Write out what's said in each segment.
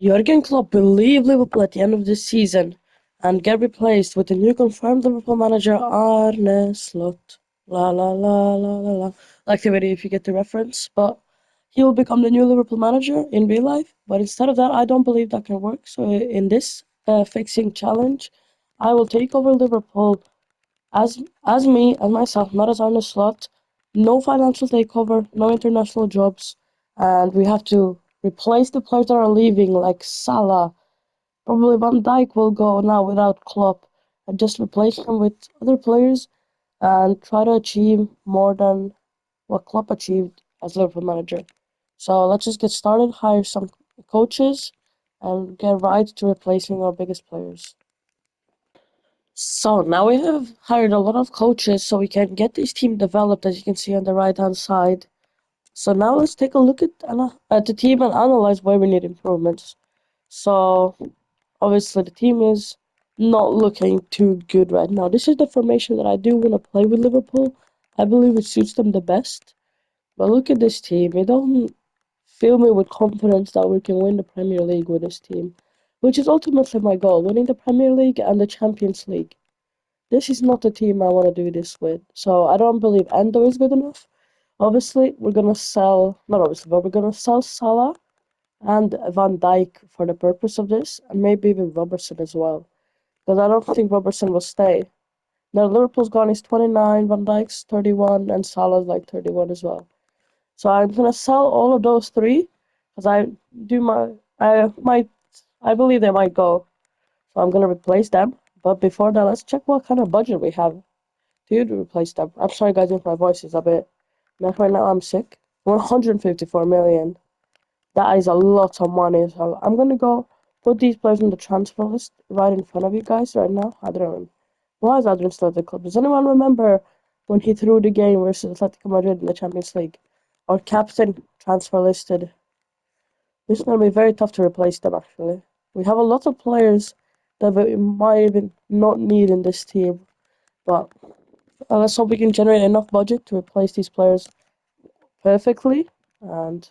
Jurgen Klopp will leave Liverpool at the end of this season and get replaced with the new confirmed Liverpool manager Arne Slot. La la la la la la. Like the video if you get the reference, but he will become the new Liverpool manager in real life. But instead of that, I don't believe that can work. So in this fixing challenge, I will take over Liverpool as myself, not as Arne Slot. No financial takeover, no international jobs, and we have to replace the players that are leaving, like Salah. Probably Van Dijk will go now without Klopp, and just replace him with other players and try to achieve more than what Klopp achieved as Liverpool manager. So let's just get started, hire some coaches, and get right to replacing our biggest players. So now we have hired a lot of coaches so we can get this team developed, as you can see on the right hand side. So now let's take a look at the team and analyze where we need improvements. So obviously the team is not looking too good right now. This is the formation that I do want to play with Liverpool. I believe it suits them the best. But look at this team. It doesn't fill me with confidence that we can win the Premier League with this team, which is ultimately my goal, winning the Premier League and the Champions League. This is not the team I want to do this with. So I don't believe Endo is good enough. Obviously, we're gonna sell, not obviously, but we're gonna sell Salah and Van Dijk for the purpose of this, and maybe even Robertson as well. Because I don't think Robertson will stay. Now Liverpool's gone is 29, Van Dijk's 31, and Salah's like 31 as well. So I'm gonna sell all of those three, because I believe they might go. So I'm gonna replace them. But before that, let's check what kind of budget we have to replace them. I'm sorry guys if my voice is a bit like right now I'm sick. 154 million. That is a lot of money. So I'm gonna go put these players on the transfer list right in front of you guys right now. Adrian. Why is Adrian still at the club? Does anyone remember when he threw the game versus Atletico Madrid in the Champions League? Our captain transfer listed. This is gonna be very tough to replace them actually. We have a lot of players that we might even not need in this team. But let's hope we can generate enough budget to replace these players perfectly and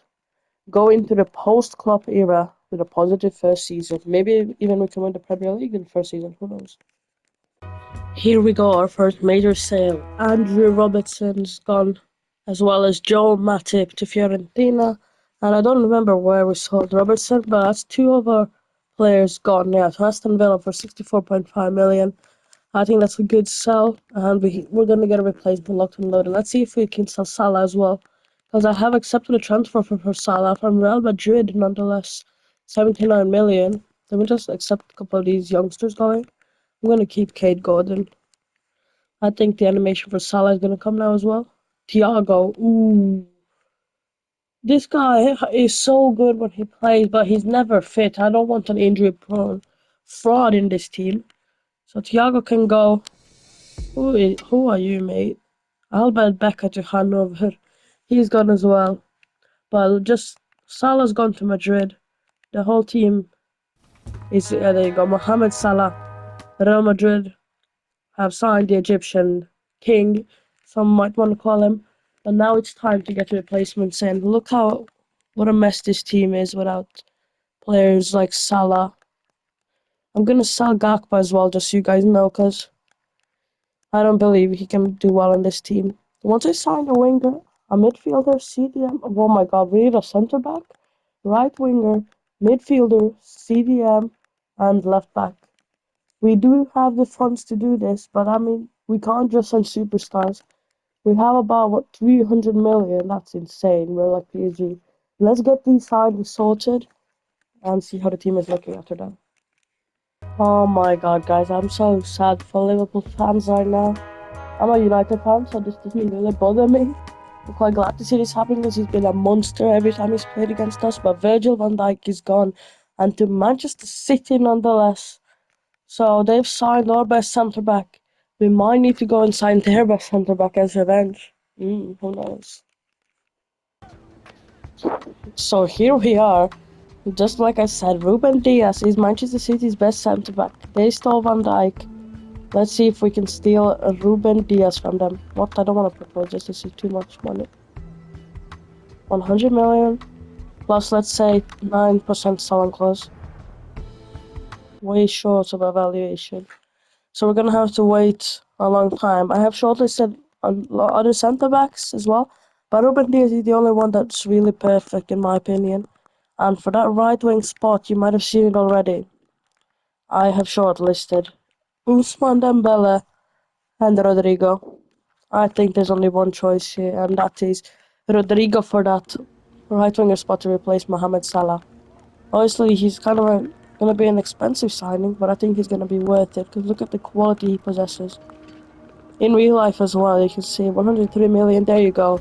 go into the post-Klopp era with a positive first season. Maybe even we can win the Premier League in the first season. Who knows? Here we go, our first major sale. Andrew Robertson's gone, as well as Joel Matip to Fiorentina. And I don't remember where we sold Robertson, but that's two of our players gone now to Aston Villa for 64.5 million. I think that's a good sell, and we're gonna get a replacement locked and loaded. Let's see if we can sell Salah as well, because I have accepted a transfer for Salah from Real Madrid, nonetheless, 79 million. Let me just accept a couple of these youngsters going. I'm gonna keep Cade Gordon. I think the animation for Salah is gonna come now as well. Thiago, ooh, this guy is so good when he plays, but he's never fit. I don't want an injury-prone fraud in this team. So Thiago can go. Who are you, mate? Albert Becker to Hanover. He's gone as well. But just Salah's gone to Madrid. The whole team is there. You go. Mohamed Salah, Real Madrid have signed the Egyptian king. Some might want to call him. But now it's time to get replacements in. Look how what a mess this team is without players like Salah. I'm gonna sell Gakpo as well, just so you guys know, because I don't believe he can do well in this team. Once I sign a winger, a midfielder, CDM. Oh my god, we need a centre back, right winger, midfielder, CDM, and left back. We do have the funds to do this, but I mean, we can't just sign superstars. We have about, what, 300 million? That's insane. We're like PSG. Let's get these signed sorted and see how the team is looking after that. Oh my god, guys, I'm so sad for Liverpool fans right now. I'm a United fan, so this doesn't really bother me. I'm quite glad to see this happen because he's been a monster every time he's played against us. But Virgil van Dijk is gone, and to Manchester City nonetheless. So they've signed our best centre back. We might need to go and sign their best centre back as revenge. Who knows? So here we are. Just like I said, Ruben Diaz is Manchester City's best centre back. They stole Van Dijk. Let's see if we can steal a Ruben Diaz from them. What? I don't want to propose this. This is too much money. 100 million. plus let's say 9% selling clause. Way short of evaluation. So we're gonna have to wait a long time. I have shortlisted other centre backs as well, but Ruben Dias is the only one that's really perfect in my opinion. And for that right wing spot, you might have seen it already. I have shortlisted Ousmane Dembele and Rodrigo. I think there's only one choice here, and that is Rodrigo for that right winger spot to replace Mohamed Salah. Obviously, he's kind of going to be an expensive signing, but I think he's going to be worth it because look at the quality he possesses. In real life as well, you can see 103 million. There you go.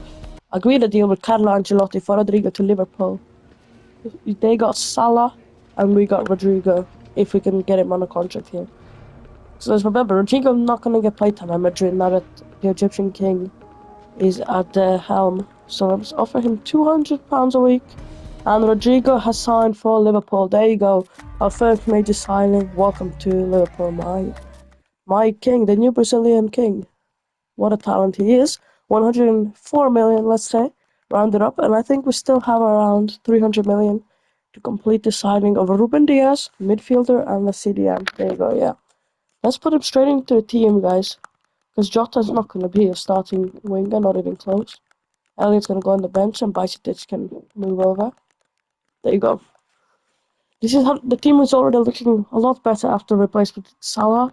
Agreed a deal with Carlo Ancelotti for Rodrigo to Liverpool. They got Salah, and we got Rodrigo if we can get him on a contract here. So let's remember, Rodrigo's not going to get playtime at Madrid now that the Egyptian king is at the helm. So let's offer him £200 a week. And Rodrigo has signed for Liverpool. There you go. Our first major signing. Welcome to Liverpool, my king, the new Brazilian king. What a talent he is. 104 million, let's say, rounded up. And I think we still have around 300 million to complete the signing of Ruben Dias, midfielder, and the CDM. There you go, yeah. Let's put him straight into the team, guys. Because Jota's not going to be a starting winger, not even close. Elliott's going to go on the bench and Bajcetic can move over. There you go. This is how the team is already looking a lot better after replacement with Salah.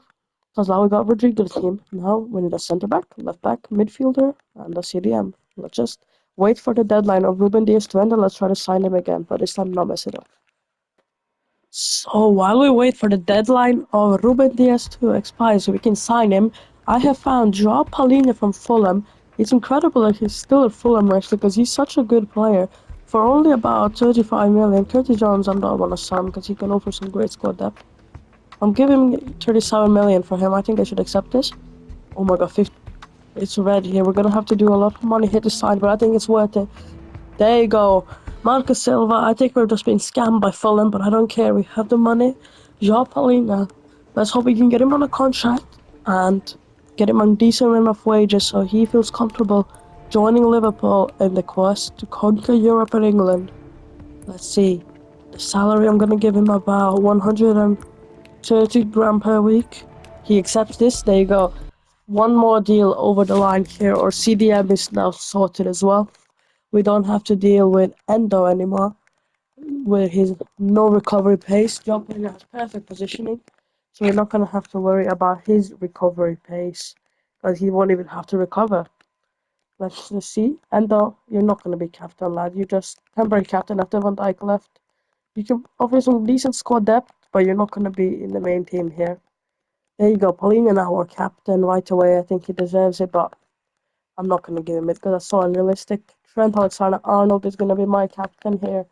Because now we got Rodrigo team. Now we need a centre back, left back, midfielder, and a CDM. Let's just wait for the deadline of Ruben Dias to end and let's try to sign him again. But this time not mess it up. So while we wait for the deadline of Ruben Dias to expire so we can sign him, I have found Joao Palhinha from Fulham. It's incredible that he's still at Fulham actually because he's such a good player. For only about 35 million, Curtis Jones I'm not want to sign because he can offer some great squad depth. I'm giving 37 million for him. I think I should accept this. Oh my god, 50. It's red here. We're gonna have to do a lot of money here to sign, but I think it's worth it. There you go. Marcus Silva, I think we're just being scammed by Fulham, but I don't care. We have the money. Joao Palhinha. Let's hope we can get him on a contract and get him on decent enough wages so he feels comfortable joining Liverpool in the quest to conquer Europe and England. Let's see. The salary I'm going to give him about 130 grand per week. He accepts this. There you go. One more deal over the line here, or CDM is now sorted as well. We don't have to deal with Endo anymore with his no recovery pace. Joao Palhinha has perfect positioning, so we're not going to have to worry about his recovery pace because he won't even have to recover. Let's just see. Endo, you're not going to be captain, lad. You're just temporary captain after Van Dijk left. You can offer some decent squad depth, but you're not going to be in the main team here. There you go. Palhinha now our captain right away. I think he deserves it, but I'm not going to give him it because that's so unrealistic. Trent Alexander-Arnold is going to be my captain here.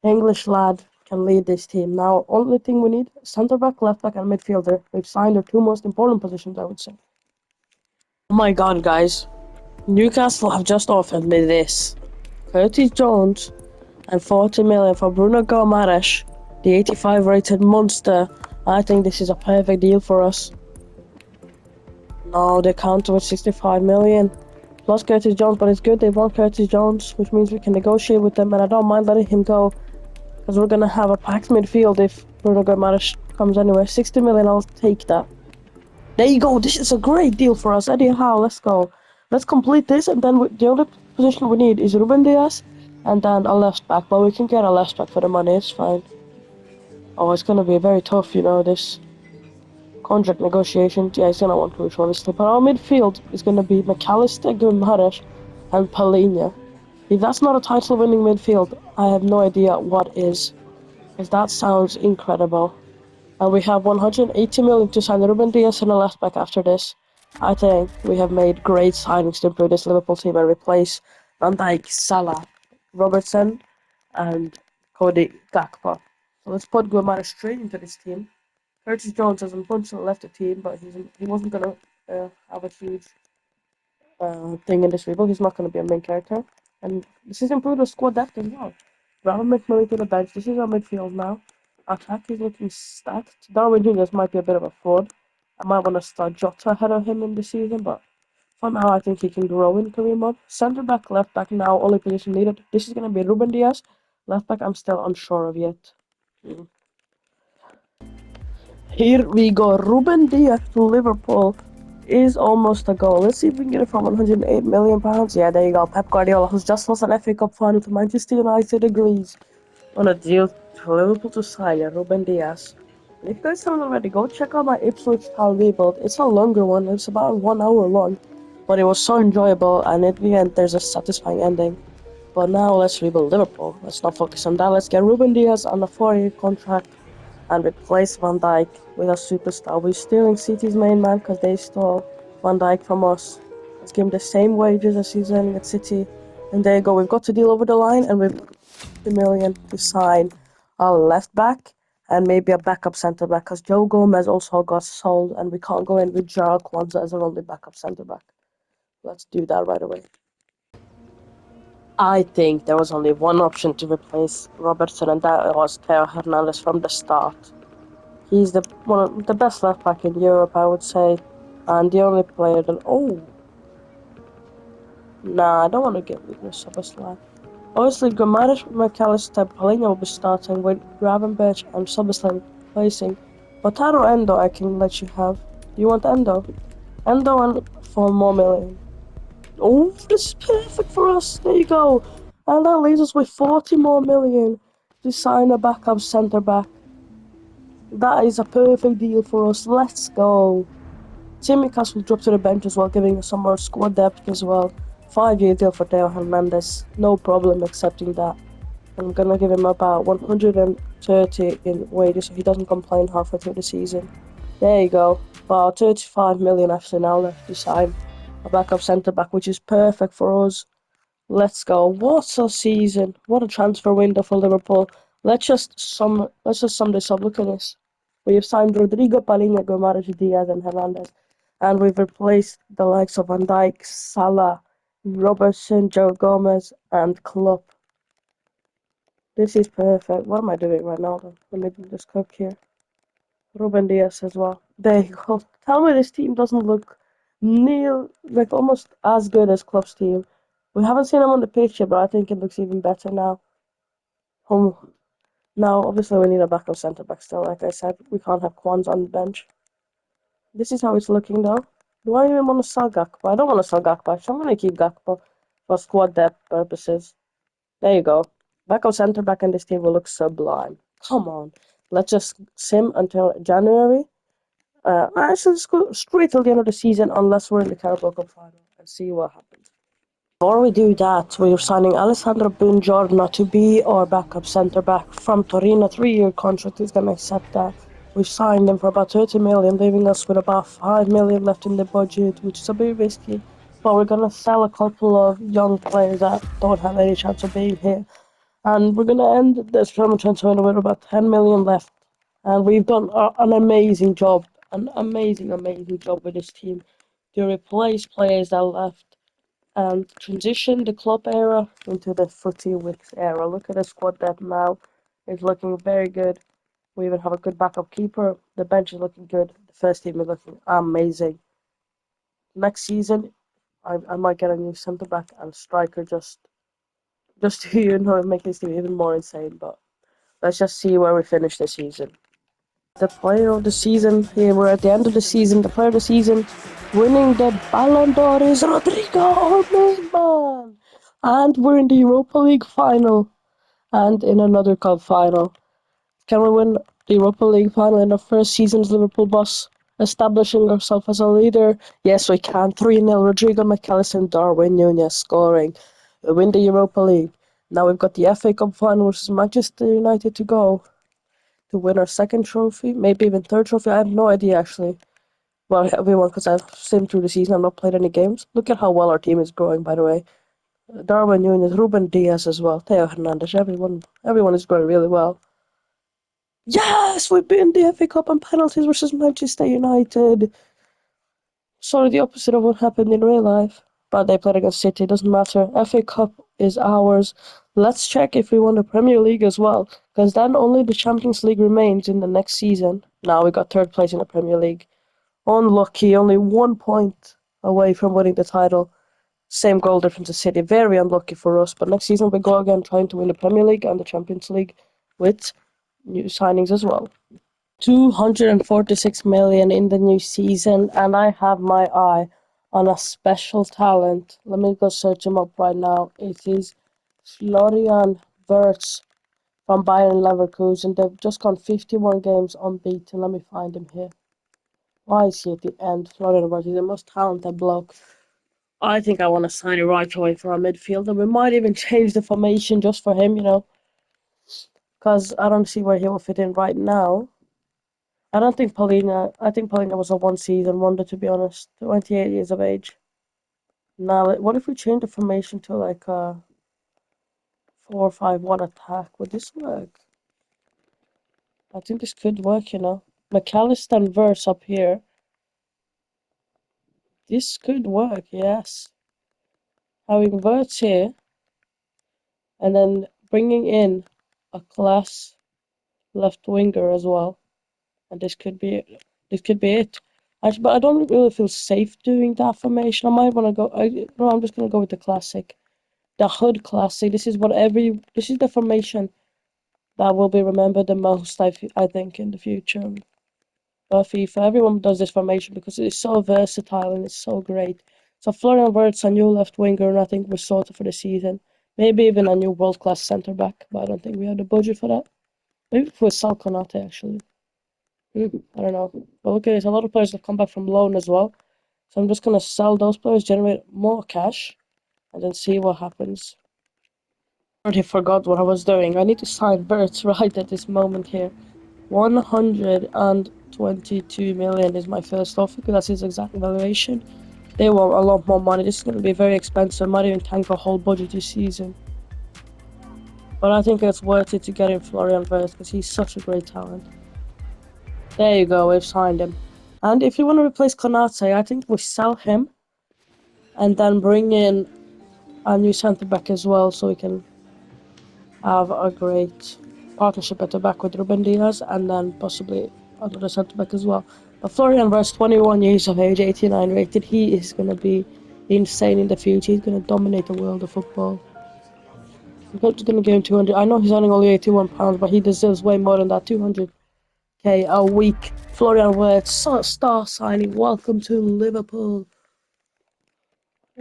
English lad can lead this team. Now, only thing we need, centre back, left back, and midfielder. We've signed our two most important positions, I would say. Oh my god, guys. Newcastle have just offered me this. Curtis Jones and 40 million for Bruno Gomes, the 85 rated monster. I think this is a perfect deal for us. No, they counter with 65 million. Plus Curtis Jones, but it's good they want Curtis Jones, which means we can negotiate with them, and I don't mind letting him go. Because we're going to have a packed midfield if Bruno Gomes comes anywhere. 60 million, I'll take that. There you go. This is a great deal for us. Eddie Howe, let's go. Let's complete this, and then the only position we need is Ruben Dias, and then a left back. But we can get a left back for the money, it's fine. Oh, it's going to be very tough, this contract negotiation. Yeah, he's going to want Cruz, obviously. But our midfield is going to be McAllister, Guimaraes, and Palhinha. If that's not a title-winning midfield, I have no idea what is. Because that sounds incredible. And we have 180 million to sign Ruben Dias and a left back after this. I think we have made great signings to improve this Liverpool team and replace Van Dijk, Salah, Robertson, and Cody Gakpo. So let's put Guimaraes straight into this team. Curtis Jones has unfortunately left the team, but he wasn't going to have a huge thing in this rebuild. He's not going to be a main character. And this has improved the squad depth as well. Brahim McMillan to the bench. This is our midfield now. Attack is looking stacked. Darwin Nunez might be a bit of a fraud. I might want to start Jota ahead of him in the season, but for now I think he can grow in career mode. Centre back, left back now, only position needed. This is going to be Ruben Dias. Left back, I'm still unsure of yet. Here we go. Ruben Diaz to Liverpool is almost a goal. Let's see if we can get it for £108 million. Yeah, there you go. Pep Guardiola, who's just lost an FA Cup final to Manchester United, agrees on a deal to Liverpool to sign Ruben Diaz. And if you guys haven't already, go check out my Ipswich Town rebuild. It's a longer one. It's about 1 hour long, but it was so enjoyable, and at the end, there's a satisfying ending. But now let's rebuild Liverpool. Let's not focus on that. Let's get Ruben Diaz on a 4-year contract and replace Van Dijk with a superstar. We're stealing City's main man because they stole Van Dijk from us. Let's give him the same wages as he's earning at City. And there you go. We've got the deal over the line, and we've got the million to sign a left back and maybe a backup centre back because Joe Gomez also got sold, and we can't go in with Jarl Kwanzaa as our only backup centre back. Let's do that right away. I think there was only one option to replace Robertson, and that was Theo Hernandez from the start. He's one of the best left back in Europe, I would say, and the only player that. Oh, nah, I don't want to get rid of SALAH. Obviously, Gomez, McAllister, Palhinha will be starting with Gravenberch and SALAH replacing. Wataru Endo, I can let you have. Do you want Endo? Endo and for more million. Oh, this is perfect for us. There you go. And that leaves us with 40 more million to sign a backup centre back. That is a perfect deal for us. Let's go. Tsimikas will drop to the bench as well, giving us some more squad depth as well. 5-year deal for Theo Hernandez. No problem accepting that. I'm gonna give him about 130 in wages so he doesn't complain halfway through the season. There you go. About 35 million actually now left to sign a backup centre back, which is perfect for us. Let's go. What a season. What a transfer window for Liverpool. Let's just sum this up. Look at this. We have signed Rodrigo, Palhinha, Gomares, Diaz, and Hernandez. And we've replaced the likes of Van Dijk, Salah, Robertson, Joe Gomez, and Klopp. This is perfect. What am I doing right now, then? Let me just cook here. Ruben Diaz as well. There you go. Tell me this team doesn't look like almost as good as Klopp's team. We haven't seen him on the picture, but I think it looks even better now. Now, obviously, we need a backup centre back still. Like I said, we can't have Kwanzaa on the bench. This is how it's looking though. Do I even want to sell Gakpo? I don't want to sell Gakpo. Actually, I'm going to keep Gakpo for squad depth purposes. There you go. Backup centre back in this team will look sublime. Come on. Let's just sim until January. Actually, let's go straight till the end of the season unless we're in the Carabao Cup final and see what happens. Before we do that, we're signing Alessandro Buongiorno to be our backup centre back from Torino. 3-year contract. He's gonna accept that. We've signed him for about 30 million, leaving us with about 5 million left in the budget, which is a bit risky. But we're gonna sell a couple of young players that don't have any chance of being here. And we're gonna end this summer transfer window with about 10 million left. And we've done an amazing job, amazing job with this team to replace players that left and transition the club era into the footy Wicks era. Look at the squad depth now. It's looking very good. We even have a good backup keeper. The bench is looking good. The first team is looking amazing. Next season, I might get a new centre back and striker just to make this team even more insane. But let's just see where we finish the season. The player of the season here. We're at the end of the season. The player of the season winning the Ballon d'Or is Rodrigo, our main man. And we're in the Europa League final and in another cup final. Can we win the Europa League final in our first season as Liverpool boss, establishing ourselves as a leader? Yes, we can. 3-0. Rodrigo, McAllister, and Darwin Núñez scoring. We win the Europa League. Now we've got the FA Cup final versus Manchester United to go to win our second trophy, maybe even third trophy. I have no idea actually. Well, everyone, because I've simmed through the season, I've not played any games. Look at how well our team is growing, by the way. Darwin Núñez, Ruben Diaz as well, Theo Hernandez, everyone is growing really well. Yes, we've been the FA Cup on penalties versus Manchester United. Sort of the opposite of what happened in real life. But they played against City, it doesn't matter. FA Cup is ours. Let's check if we won the Premier League as well, because then only the Champions League remains in the next season. Now we got third place in the Premier League. Unlucky, only 1 point away from winning the title. Same goal difference as City. Very unlucky for us. But next season we go again trying to win the Premier League and the Champions League with new signings as well. 246 million in the new season, and I have my eye on a special talent. Let me go search him up right now. It is Florian Wirtz from Bayern Leverkusen. They've just gone 51 games unbeaten. Let me find him here. Why is he at the end? Florian Wirtz is the most talented bloke. I think I want to sign him right away for our midfielder. We might even change the formation just for him, because I don't see where he will fit in right now. I don't think I think Paulina was a one season wonder, to be honest. 28 years of age. Now, what if we change the formation to like a 4-5-1 attack? Would this work? I think this could work. McAllister and Verse up here. This could work, yes. Having Verts here, and then bringing in a class left winger as well. And this could be it. Actually, but I don't really feel safe doing that formation. I might want to go. No, I'm just gonna go with the classic, the Hood classic. This is the formation that will be remembered the most. I think in the future. FIFA, everyone does this formation because it's so versatile and it's so great. So Florian Wirtz, a new left winger, and I think we're sorted for the season. Maybe even a new world class centre back, but I don't think we have the budget for that. Maybe for Sal Konate actually. I don't know. But look at this, a lot of players have come back from loan as well. So I'm just gonna sell those players, generate more cash, and then see what happens. I already forgot what I was doing. I need to sign Birds right at this moment here. 122 million is my first offer because that's his exact valuation. They want a lot more money. This is going to be very expensive. Might even tank a whole budget this season. But I think it's worth it to get in Florian Wirtz because he's such a great talent. There you go, we've signed him. And if you want to replace Konate, I think we sell him and then bring in a new centre back as well so we can have a great partnership at the back with Ruben Diaz and then possibly another centre back as well. But Florian Wirtz, 21 years of age, 89 rated, he is going to be insane in the future. He's going to dominate the world of football. I'm not going to give him 200. I know he's earning only £81, but he deserves way more than that. 200k a week. Florian Wirtz, star signing. Welcome to Liverpool.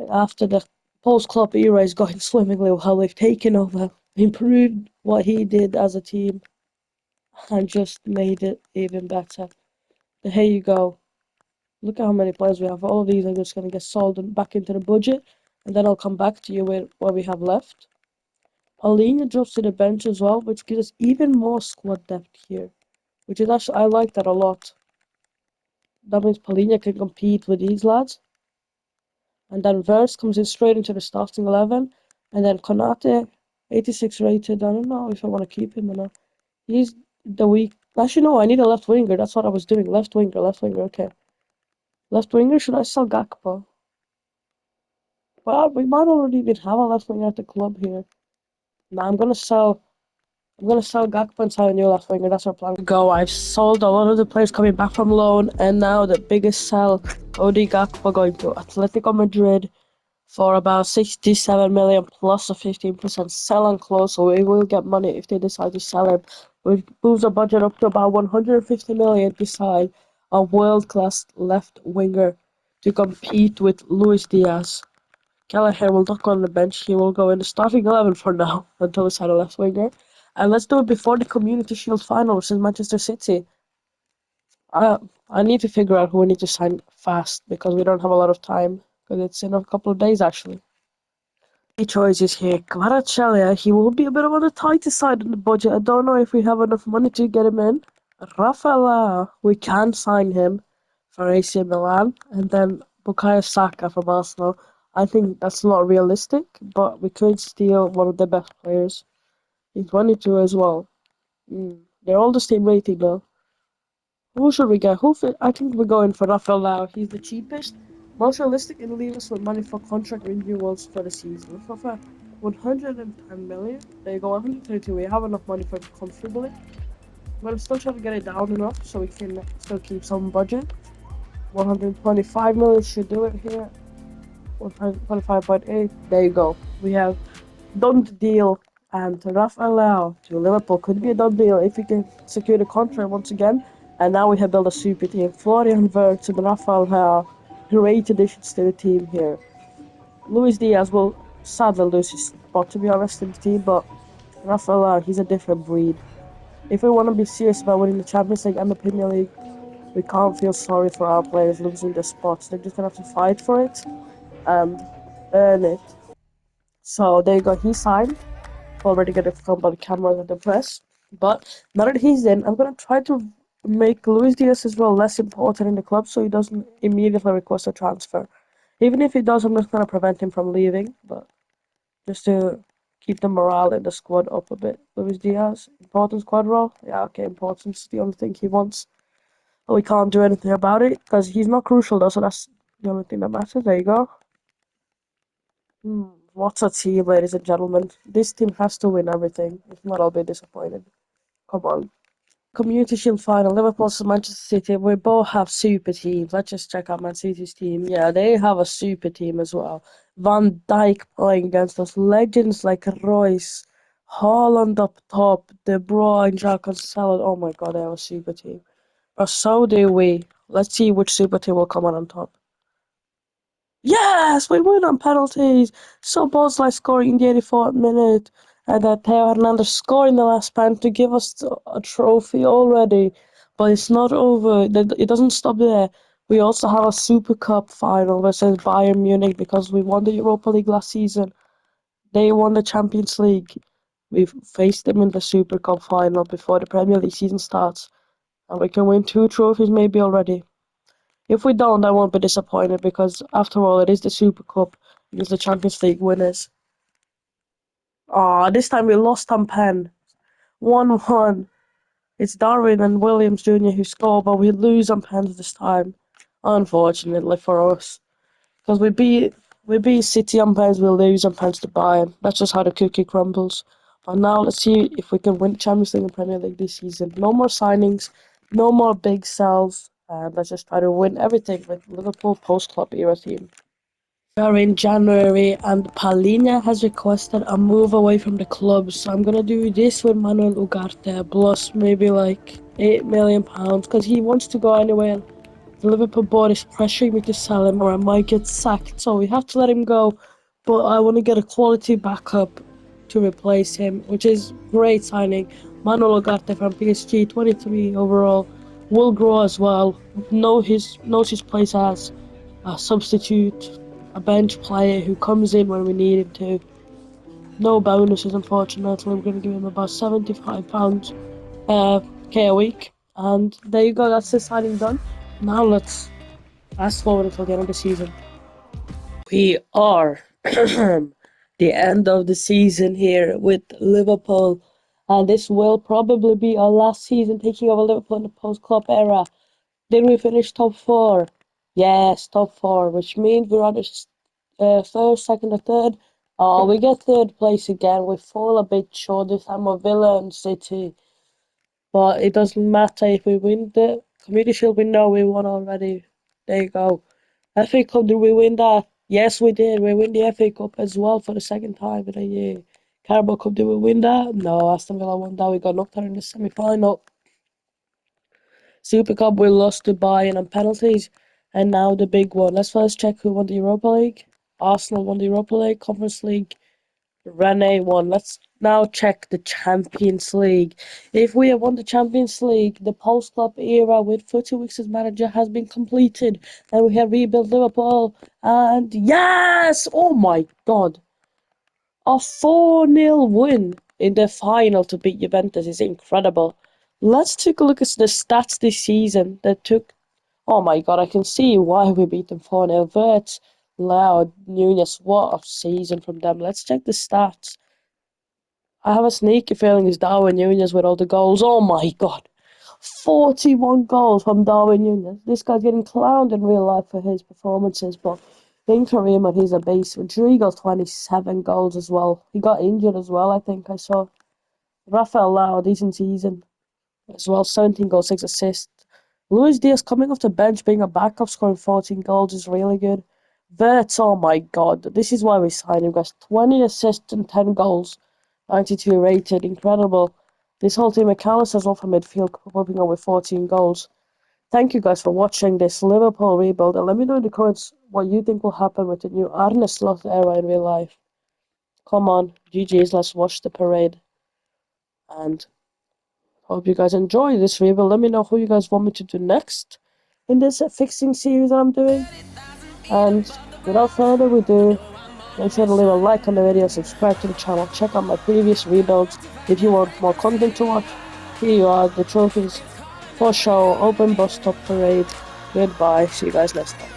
After the post-Klopp era is going swimmingly well, we've taken over, improved what he did as a team, and just made it even better. But here you go. Look at how many players we have. All of these are just going to get sold and back into the budget, and then I'll come back to you with what we have left. Paulinho drops to the bench as well, which gives us even more squad depth here, which is actually, I like that a lot. That means Paulinho can compete with these lads. And then Verse comes in straight into the starting 11. And then Konate, 86 rated. I don't know if I want to keep him or not. He's the weak. Actually, no, I need a left winger. That's what I was doing. Left winger, okay. Left winger, should I sell Gakpo? Well, we might already even have a left winger at the club here. Nah, I'm gonna sell Gakpo and sign a new left winger. That's our plan. Go. I've sold a lot of the players coming back from loan, and now the biggest sell, Odi Gakpo going to Atletico Madrid for about 67 million plus a 15% sell and close, so we will get money if they decide to sell him. Which moves our budget up to about 150 million to sign a world-class left winger to compete with Luis Diaz. Gallagher will not go on the bench. He will go in the starting 11 for now until we sign a left winger. And let's do it before the Community Shield final versus Manchester City. I need to figure out who we need to sign fast because we don't have a lot of time. Because it's in a couple of days actually. Choices here. Kvaratskhelia, he will be a bit on the tighter side of the budget. I don't know if we have enough money to get him in. Rafaela, we can sign him for AC Milan. And then Bukayo Saka from Arsenal. I think that's not realistic, but we could steal one of the best players. He's 22 as well. They're all the same rating though. Who should we get? I think we're going for Rafael now. He's the cheapest, most realistic, and leave us with money for contract renewals for the season. Let's go for 110 million. There you go, 132. We have enough money for it comfortably. But I'm still trying to get it down enough so we can still keep some budget. 125 million should do it here. 125.8. There you go. We have done the deal. And Rafael to Liverpool could be a done deal if we can secure the contract once again. And now we have built a super team. Florian Wirtz and Rafael, great additions to the team here. Luis Diaz will sadly lose his spot, to be honest, in the team, but Rafael, he's a different breed. If we want to be serious about winning the Champions League and the Premier League, we can't feel sorry for our players losing their spots. They're just gonna have to fight for it and earn it. So there you go. He signed. Already getting filmed by the cameras and the press. But now that he's in, I'm gonna try to make Luis Diaz as well less important in the club, so he doesn't immediately request a transfer. Even if he does, I'm just gonna prevent him from leaving. But just to keep the morale in the squad up a bit. Luis Diaz, important squad role. Yeah, okay, importance. The only thing he wants. We can't do anything about it because he's not crucial though, so that's the only thing that matters. There you go. What a team, ladies and gentlemen. This team has to win everything. If not, I'll be disappointed. Come on. Community Shield final, Liverpool to Manchester City. We both have super teams. Let's just check out Man City's team. Yeah, they have a super team as well. Van Dijk playing against us. Legends like Royce, Haaland up top, De Bruyne, Jack Cancelo. Oh my god, they have a super team. Or so do we. Let's see which super team will come out on top. Yes, we win on penalties. So Bosley scoring in the 84th minute, and then Theo Hernandez scoring the last pen to give us a trophy already. But it's not over. It doesn't stop there. We also have a Super Cup final versus Bayern Munich because we won the Europa League last season. They won the Champions League. We've faced them in the Super Cup final before the Premier League season starts, and we can win 2 trophies maybe already. If we don't, I won't be disappointed because, after all, it is the Super Cup against the Champions League winners. This time we lost on pen. 1-1. It's Darwin and Williams Jr. who score, but we lose on pens this time. Unfortunately for us. Because we beat City on pens, we lose on pens to Bayern. That's just how the cookie crumbles. But now let's see if we can win Champions League and Premier League this season. No more signings, no more big sells, and let's just try to win everything with Liverpool post-club era team. We are in January and Palhinha has requested a move away from the club, so I'm gonna do this with Manuel Ugarte plus maybe like £8 million because he wants to go anywhere. The Liverpool board is pressuring me to sell him or I might get sacked, so we have to let him go. But I want to get a quality backup to replace him, which is great signing. Manuel Ugarte from PSG, 23 overall, will grow as well. Knows his place as a substitute, a bench player who comes in when we need him to. No bonuses, unfortunately. We're going to give him about £75 K a week. And there you go, that's the signing done. Now let's fast forward until the end of the season. We are the end of the season here with Liverpool. And this will probably be our last season taking over Liverpool in the post-club era. Did we finish top four? Yes, top four, which means we're on the first, second, or third. Oh, we get third place again. We fall a bit short this time of Villa and City. But it doesn't matter if we win the Community Shield. We know we won already. There you go. FA Cup, did we win that? Yes, we did. We win the FA Cup as well for the second time in a year. Carabao Cup, did we win that? No, Aston Villa won that. We got knocked out in the semi-final. Super Cup, we lost to Bayern on penalties. And now the big one. Let's first check who won the Europa League. Arsenal won the Europa League, Conference League. Rene won. Let's now check the Champions League. If we have won the Champions League, the post-club era with 30 weeks as manager has been completed, and we have rebuilt Liverpool. And yes! Oh my god. A 4-0 win in the final to beat Juventus is incredible. Let's take a look at the stats this season that took. Oh my god, I can see why we beat them 4-0. Verts, Loud, Nunez, what a season from them. Let's check the stats. I have a sneaky feeling it's Darwin Nunez with all the goals. Oh my god. 41 goals from Darwin Nunez. This guy's getting clowned in real life for his performances, but in career mode, he's a beast. Rodrigo, 27 goals as well. He got injured as well, I think I saw. Rafael Lau, decent season as well. 17 goals, 6 assists. Luis Diaz coming off the bench, being a backup, scoring 14 goals is really good. Verts, oh my god, this is why we signed him, guys. 20 assists and 10 goals. 92 rated, incredible. This whole team, McAllister's off from midfield, popping up with 14 goals. Thank you guys for watching this Liverpool rebuild, and let me know in the comments what you think will happen with the new Arne Slot era in real life. Come on, GG's, let's watch the parade. And hope you guys enjoy this rebuild. Let me know who you guys want me to do next in this fixing series that I'm doing. And without further ado, make sure to leave a like on the video, subscribe to the channel, check out my previous rebuilds if you want more content to watch. Here you are, the trophies for show, open bus stop parade. Goodbye, see you guys next time.